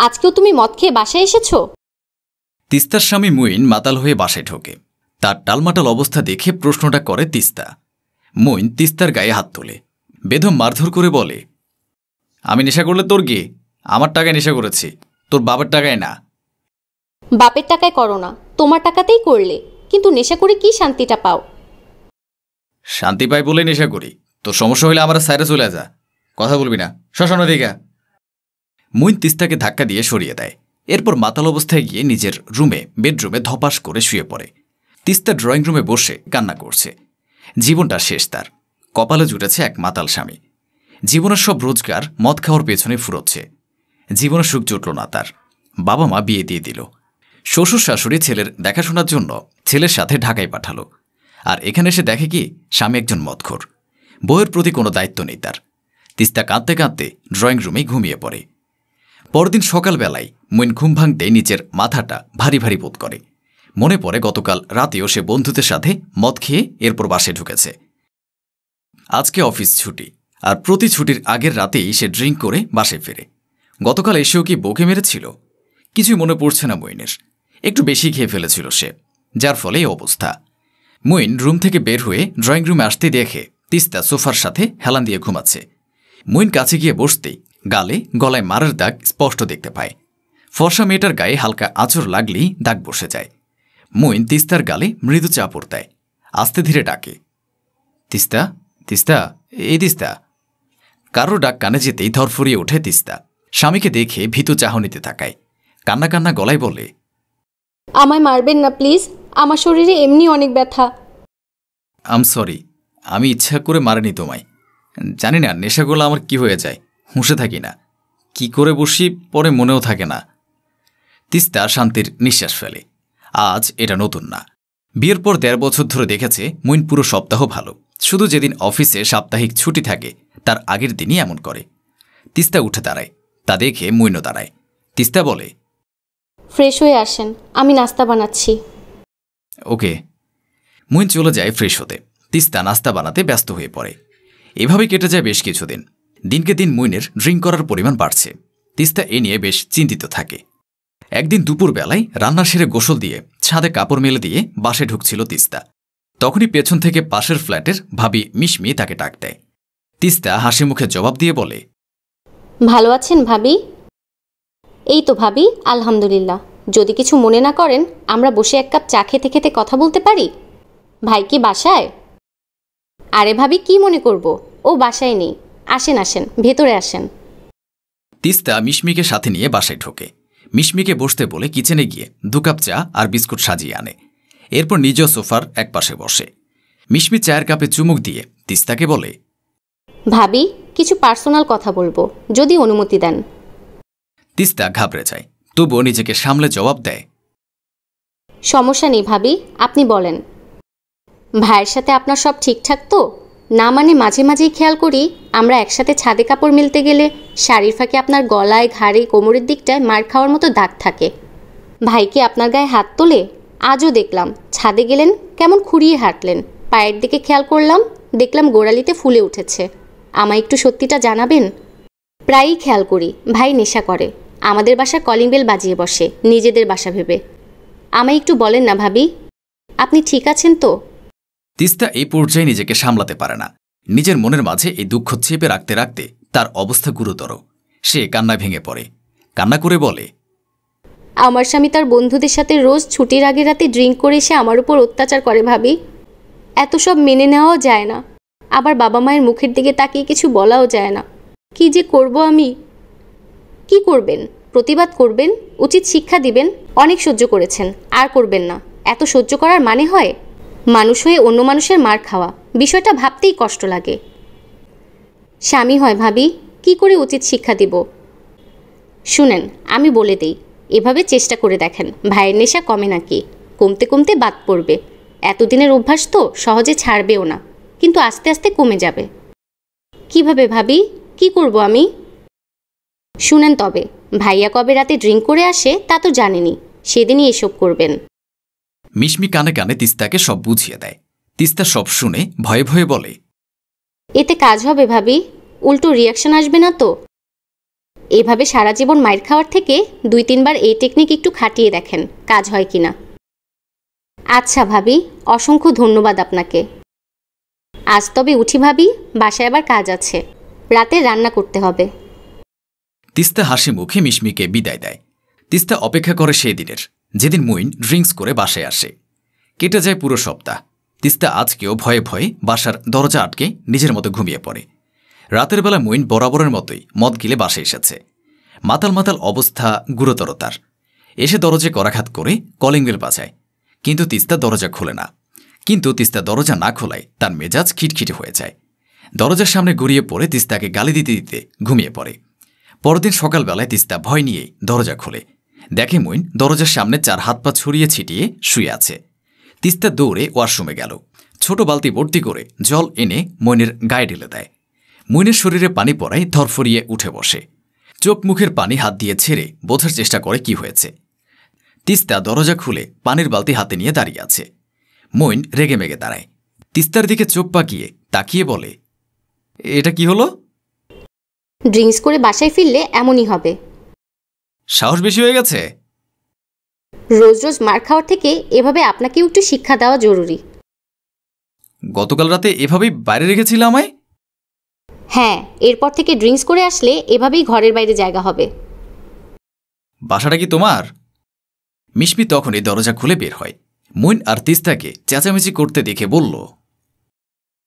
আজকেও তুমি মদ খেয়ে বাসায় এসেছো? তিস্তার স্বামী মুইন মাতাল হয়ে বাসায় ঢোকে। তার টালমাটাল অবস্থা দেখে প্রশ্নটা করে তিস্তা। মুইন তিস্তার গায়ে হাত তোলে, বেদম মারধর করে বলে, আমি নেশা করলে তোর কি? আমার টাকায় নেশা করেছি, তোর বাবার টাকায় না। বাপের টাকায় করো না, তোমার টাকাতেই করলে, কিন্তু নেশা করে কি শান্তিটা পাও? শান্তি পাই বলে নেশা করি। তোর সমস্যা হইলে আমার সাইডে চলে যা, কথা বলবি না, শ্মশান দিকা। মুইন তিস্তাকে ধাক্কা দিয়ে সরিয়ে দেয়। এরপর মাতাল অবস্থায় গিয়ে নিজের বেডরুমে ধপাস করে শুয়ে পড়ে। তিস্তা ড্রয়িং রুমে বসে কান্না করছে। জীবনটা শেষ তার। কপালে জুটেছে এক মাতাল স্বামী। জীবনের সব রোজগার মদ খাওয়ার পেছনে ফুরোচ্ছে। জীবনে সুখ জুটল না তার। বাবা মা বিয়ে দিয়ে দিল। শ্বশুর শাশুড়ি ছেলের দেখাশোনার জন্য ছেলের সাথে ঢাকায় পাঠালো। আর এখানে এসে দেখে কি স্বামী একজন মদখোর। বউয়ের প্রতি কোনো দায়িত্ব নেই তার। তিস্তা কাঁদতে কাঁদতে ড্রয়িং রুমে ঘুমিয়ে পড়ে। পরদিন সকালবেলায় মুইন ঘুম ভাঙতেই নিজের মাথাটা ভারী ভারী বোধ করে। মনে পড়ে গতকাল রাতেও সে বন্ধুদের সাথে মদ খেয়ে এরপর বাসে ঢুকেছে। আজকে অফিস ছুটি, আর প্রতি ছুটির আগের রাতেই সে ড্রিঙ্ক করে বাসে ফেরে। গতকাল এসেও কি বউকে মেরেছিল? কিছুই মনে পড়ছে না মুইনের। একটু বেশি খেয়ে ফেলেছিল সে, যার ফলে এই অবস্থা। মুইন রুম থেকে বের হয়ে ড্রয়িং রুমে আসতে দেখে তিস্তা সোফার সাথে হেলান দিয়ে ঘুমাচ্ছে। মুইন কাছে গিয়ে বসতেই গালে গলায় মারার দাগ স্পষ্ট দেখতে পায়। ফর্সা মেয়েটার গায়ে হালকা আঁচড় লাগলেই দাগ বসে যায়। মুইন তিস্তার গালে মৃদু চাপড় দেয়, আস্তে ধীরে ডাকে, তিস্তা, তিস্তা, এই তিস্তা। কারো ডাক কানে যেতেই ধরফরিয়ে ওঠে তিস্তা। স্বামীকে দেখে ভীতু চাহনিতে তাকায়। কান্না কান্না গলায় বলে, আমায় মারবেন না প্লিজ, আমার শরীরে এমনি অনেক ব্যথা। আম সরি, আমি ইচ্ছা করে মারিনি তোমায়। জানি না নেশাগুলো আমার কি হয়ে যায়, হুঁশে থাকি না। কি করে বসি পরে মনেও থাকে না। তিস্তা শান্তির নিঃশ্বাস ফেলে। আজ এটা নতুন না। বিয়ের পর ১.৫ বছর ধরে দেখেছে মুইন পুরো সপ্তাহ ভালো, শুধু যেদিন অফিসে সাপ্তাহিক ছুটি থাকে তার আগের দিনই এমন করে। তিস্তা উঠে দাঁড়ায়, তা দেখে মুইনও দাঁড়ায়। তিস্তা বলে, ফ্রেশ হয়ে আসেন, আমি নাস্তা বানাচ্ছি। ওকে। মুইন চলে যায় ফ্রেশ হতে। তিস্তা নাস্তা বানাতে ব্যস্ত হয়ে পড়ে। এভাবে কেটে যায় বেশ কিছুদিন। দিনকে দিন মুইনের ড্রিঙ্ক করার পরিমাণ বাড়ছে। তিস্তা এ নিয়ে বেশ চিন্তিত থাকে। একদিন দুপুরবেলায় রান্না সেরে গোসল দিয়ে ছাদে কাপড় মেলে দিয়ে বাসে ঢুকছিল তিস্তা। তখনই পেছন থেকে পাশের ফ্ল্যাটের ভাবি মিশমি তাকে ডাক দেয়। তিস্তা হাসি মুখে জবাব দিয়ে বলে, ভালো আছেন ভাবি? এই তো ভাবি, আলহামদুলিল্লাহ। যদি কিছু মনে না করেন, আমরা বসে এক কাপ চা খেতে খেতে কথা বলতে পারি? ভাই কি বাসায়? আরে ভাবি, কি মনে করব, ও বাসায় নেই। আসেন আসেন, ভেতরে আসেন। তিস্তা মিশমিকে সাথে নিয়ে বাসায় ঢোকে। মিশমিকে বসতে বলে কিচেনে গিয়ে ২ কাপ চা আর বিস্কুট সাজিয়ে আনে। এরপর নিজ সোফার এক পাশে বসে। মিশমি চায়ের কাপে চুমুক দিয়ে তিস্তাকে বলে, ভাবি, কিছু পার্সোনাল কথা বলবো, যদি অনুমতি দেন। তিস্তা ঘাবড়ে যায়, তবুও নিজেকে সামলে জবাব দেয়, সমস্যা নেই ভাবি, আপনি বলেন। ভাইয়ের সাথে আপনার সব ঠিকঠাক তো? না মানে মাঝে মাঝেই খেয়াল করি আমরা একসাথে ছাদে কাপড় মেলতে গেলে শাড়ির ফাঁকে আপনার গলায়, ঘাড়ে, কোমরের দিকটায় মার খাওয়ার মতো দাগ থাকে। ভাই কি আপনার গায়ে হাত তোলে? আজও দেখলাম ছাদে গেলেন, কেমন খুঁড়িয়ে হাঁটলেন। পায়ের দিকে খেয়াল করলাম, দেখলাম গোড়ালিতে ফুলে উঠেছে। আমায় একটু সত্যিটা জানাবেন? প্রায়ই খেয়াল করি ভাই নেশা করে। আমাদের বাসার কলিং বেল বাজিয়ে বসে নিজেদের বাসা ভেবে। আমায় একটু বলেন না ভাবি, আপনি ঠিক আছেন তো? তিস্তা এই পর্যায়ে নিজেকে সামলাতে পারে না। নিজের মনের মাঝে এই দুঃখ চেপে রাখতে রাখতে তার অবস্থা গুরুতর। সে কান্নায় ভেঙে পড়ে। কান্না করে বলে, আমার স্বামী তার বন্ধুদের সাথে রোজ ছুটির আগে রাতে ড্রিঙ্ক করে এসে আমার উপর অত্যাচার করে ভাবি। এত সব মেনে নেওয়াও যায় না, আবার বাবা মায়ের মুখের দিকে তাকিয়ে কিছু বলাও যায় না। কি যে করব আমি? কি করবেন? প্রতিবাদ করবেন, উচিত শিক্ষা দিবেন। অনেক সহ্য করেছেন, আর করবেন না। এত সহ্য করার মানে হয়? মানুষ হয়ে অন্য মানুষের মার খাওয়া, বিষয়টা ভাবতেই কষ্ট লাগে। স্বামী হয় ভাবি, কি করে উচিত শিক্ষা দিব? শুনেন, আমি বলে দেই, এভাবে চেষ্টা করে দেখেন, ভাইয়ের নেশা কমে নাকি। কমতে কমতে বাদ পড়বে। এতদিনের অভ্যাস তো সহজে ছাড়বেও না, কিন্তু আস্তে আস্তে কমে যাবে। কিভাবে ভাবি? কি করব আমি? শুনেন তবে, ভাইয়া কবে রাতে ড্রিঙ্ক করে আসে তা তো জানেনি, সেদিনই এসব করবেন। মিশমি কানে কানে তিস্তাকে সব বুঝিয়ে দেয়। তিস্তা সব শুনে ভয়ে ভয়ে বলে, এতে কাজ হবে ভাবি? উল্টো রিয়াকশন আসবে না তো? এভাবে সারা জীবন মাইর খাওয়ার থেকে 2-3 বার এই টেকনিক একটু খাটিয়ে দেখেন কাজ হয় কিনা। আচ্ছা ভাবি, অসংখ্য ধন্যবাদ আপনাকে। আজ তবে উঠি ভাবি, বাসায় আবার কাজ আছে, রাতে রান্না করতে হবে। তিস্তা হাসি মুখে মিশমিকে বিদায় দেয়। তিস্তা অপেক্ষা করে সেই দিনের, যেদিন মুইন ড্রিঙ্কস করে বাসায় আসে। কেটে যায় পুরো সপ্তাহ। তিস্তা আজকেও ভয়ে ভয়ে বাসার দরজা আটকে নিজের মতো ঘুমিয়ে পড়ে। রাতের বেলা মুইন বরাবরের মতোই মদ গিলে বাসায় এসেছে। মাতাল মাতাল অবস্থা, গুরুতরতার। এসে দরজায় করাঘাত করে কলিং বেল বাজায়, কিন্তু তিস্তা দরজা খোলে না। কিন্তু তিস্তা দরজা না খোলায় তার মেজাজ খিটখিটে হয়ে যায়। দরজার সামনে গড়িয়ে পড়ে তিস্তাকে গালি দিতে দিতে ঘুমিয়ে পড়ে। পরদিন সকালবেলায় তিস্তা ভয় নিয়েই দরজা খোলে। দেখে মুইন দরজার সামনে 4 হাত পা ছড়িয়ে ছিটিয়ে শুয়ে আছে। তিস্তা দৌড়ে ওয়াশরুমে গেল। ছোট বালতি ভর্তি করে জল এনে মইনের গায়ে ঢেলে দেয়। মইনের শরীরে পানি পড়ায় ধরফরিয়ে উঠে বসে। চোখ মুখের পানি হাত দিয়ে ছেড়ে বোঝার চেষ্টা করে কি হয়েছে। তিস্তা দরজা খুলে পানির বালতি হাতে নিয়ে দাঁড়িয়ে আছে। মইন রেগে মেগে দাঁড়ায়। তিস্তার দিকে চোখ পাকিয়ে তাকিয়ে বলে, এটা কি হলো? ড্রিঙ্কস করে বাসায় ফিরলে এমনই হবে। সাহস বেশি হয়ে গেছে। রোজ রোজ মার খাওয়ার থেকে এভাবে আপনাকেও একটু শিক্ষা দেওয়া জরুরি। গতকাল রাতে এভাবেই বাইরে রেখেছিল আমায়? হ্যাঁ, এরপর থেকে ড্রিঙ্কস করে আসলে এভাবেই ঘরের বাইরে জায়গা হবে। বাসাটা কি তোমার? মিশমি তখনই দরজা খুলে বের হয়। মুইন আর তিস্তাকে চেঁচামেচি করতে দেখে বলল,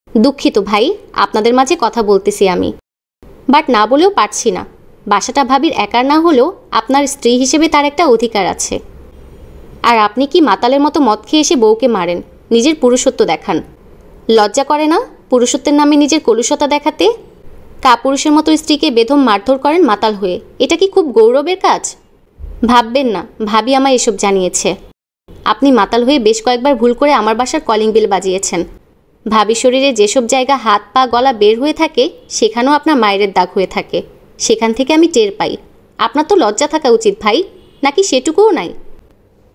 দুঃখিত ভাই, আপনাদের মাঝে কথা বলতেছি আমি, বাট না বলেও পারছি না। বাসাটা ভাবির একার না হলেও আপনার স্ত্রী হিসেবে তার একটা অধিকার আছে। আর আপনি কি মাতালের মতো মদ খেয়ে এসে বউকে মারেন, নিজের পুরুষত্ব দেখান? লজ্জা করে না পুরুষত্বের নামে নিজের কলুষতা দেখাতে? কাপুরুষের মতো স্ত্রীকে বেদম মারধর করেন মাতাল হয়ে। এটা কি খুব গৌরবের কাজ? ভাববেন না, ভাবি আমায় এসব জানিয়েছে। আপনি মাতাল হয়ে বেশ কয়েকবার ভুল করে আমার বাসার কলিং বেল বাজিয়েছেন। ভাবি শরীরে যেসব জায়গা হাত পা গলা বের হয়ে থাকে সেখানেও আপনার মায়ের দাগ হয়ে থাকে। সেখান থেকে আমি টের পাই। আপনার তো লজ্জা থাকা উচিত ভাই, নাকি সেটুকুও নাই?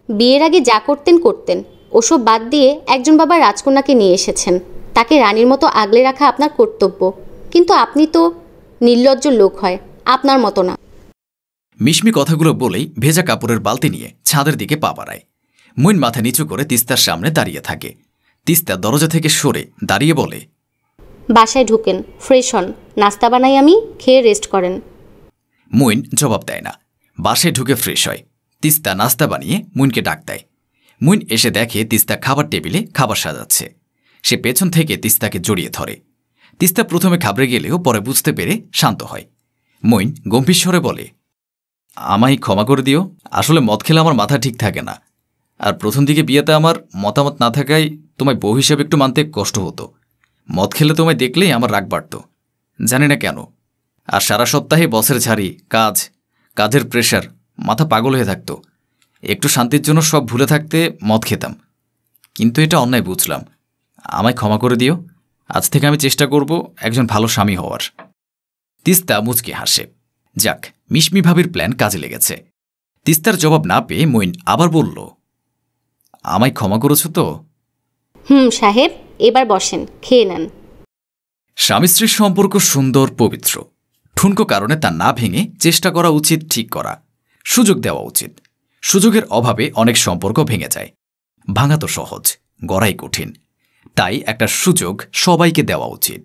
বিয়ের আগে যা করতেন করতেন, ওসব বাদ দিয়ে একজন বাবা রাজকন্যাকে নিয়ে এসেছেন। তাকে রানীর মতো আগলে রাখা আপনার কর্তব্য। কিন্তু আপনি তো নির্লজ্জ লোক, হয় আপনার মতো না। মিশমি কথাগুলো বলেই ভেজা কাপড়ের বালতি নিয়ে ছাদের দিকে পা বাড়ায়। মুইন মাথা নিচু করে তিস্তার সামনে দাঁড়িয়ে থাকে। তিস্তা দরজা থেকে সরে দাঁড়িয়ে বলে, বাসায় ঢুকেন, ফ্রেশ হন, নাস্তা বানাই আমি, খেয়ে রেস্ট করেন। মুইন জবাব দেয় না। বাসায় ঢুকে ফ্রেশ হয়। তিস্তা নাস্তা বানিয়ে মুইনকে ডাক দেয়। মুইন এসে দেখে তিস্তা খাবার টেবিলে খাবার সাজাচ্ছে। সে পেছন থেকে তিস্তাকে জড়িয়ে ধরে। তিস্তা প্রথমে ঘাবড়ে গেলেও পরে বুঝতে পেরে শান্ত হয়। মুইন গম্ভীর স্বরে বলে, আমায় ক্ষমা করে দিও। আসলে মদ খেলে আমার মাথা ঠিক থাকে না। আর প্রথম দিকে বিয়েতে আমার মতামত না থাকায় তোমায় বউ হিসেবে একটু মানতে কষ্ট হতো। মদ খেলে তোমায় দেখলেই আমার রাগ বাড়ত, জানি না কেন। আর সারা সপ্তাহে বসের ঝাড়ি, কাজের প্রেশার, মাথা পাগল হয়ে থাকতো। একটু শান্তির জন্য সব ভুলে থাকতে মদ খেতাম। কিন্তু এটা অন্যায় বুঝলাম। আমায় ক্ষমা করে দিও। আজ থেকে আমি চেষ্টা করব একজন ভালো স্বামী হওয়ার। তিস্তা মুচকে হাসে। যাক, মিশমি ভাবির প্ল্যান কাজে লেগেছে। তিস্তার জবাব না পেয়ে মইন আবার বলল, আমায় ক্ষমা করেছ তো? সাহেব, এবার বসেন, খেয়ে নেন। স্বামী স্ত্রীর সম্পর্ক সুন্দর, পবিত্র। ঠুনকো কারণে তা না ভেঙে চেষ্টা করা উচিত ঠিক করা, সুযোগ দেওয়া উচিত। সুযোগের অভাবে অনেক সম্পর্ক ভেঙে যায়। ভাঙা তো সহজ, গড়াই কঠিন। তাই একটা সুযোগ সবাইকে দেওয়া উচিত।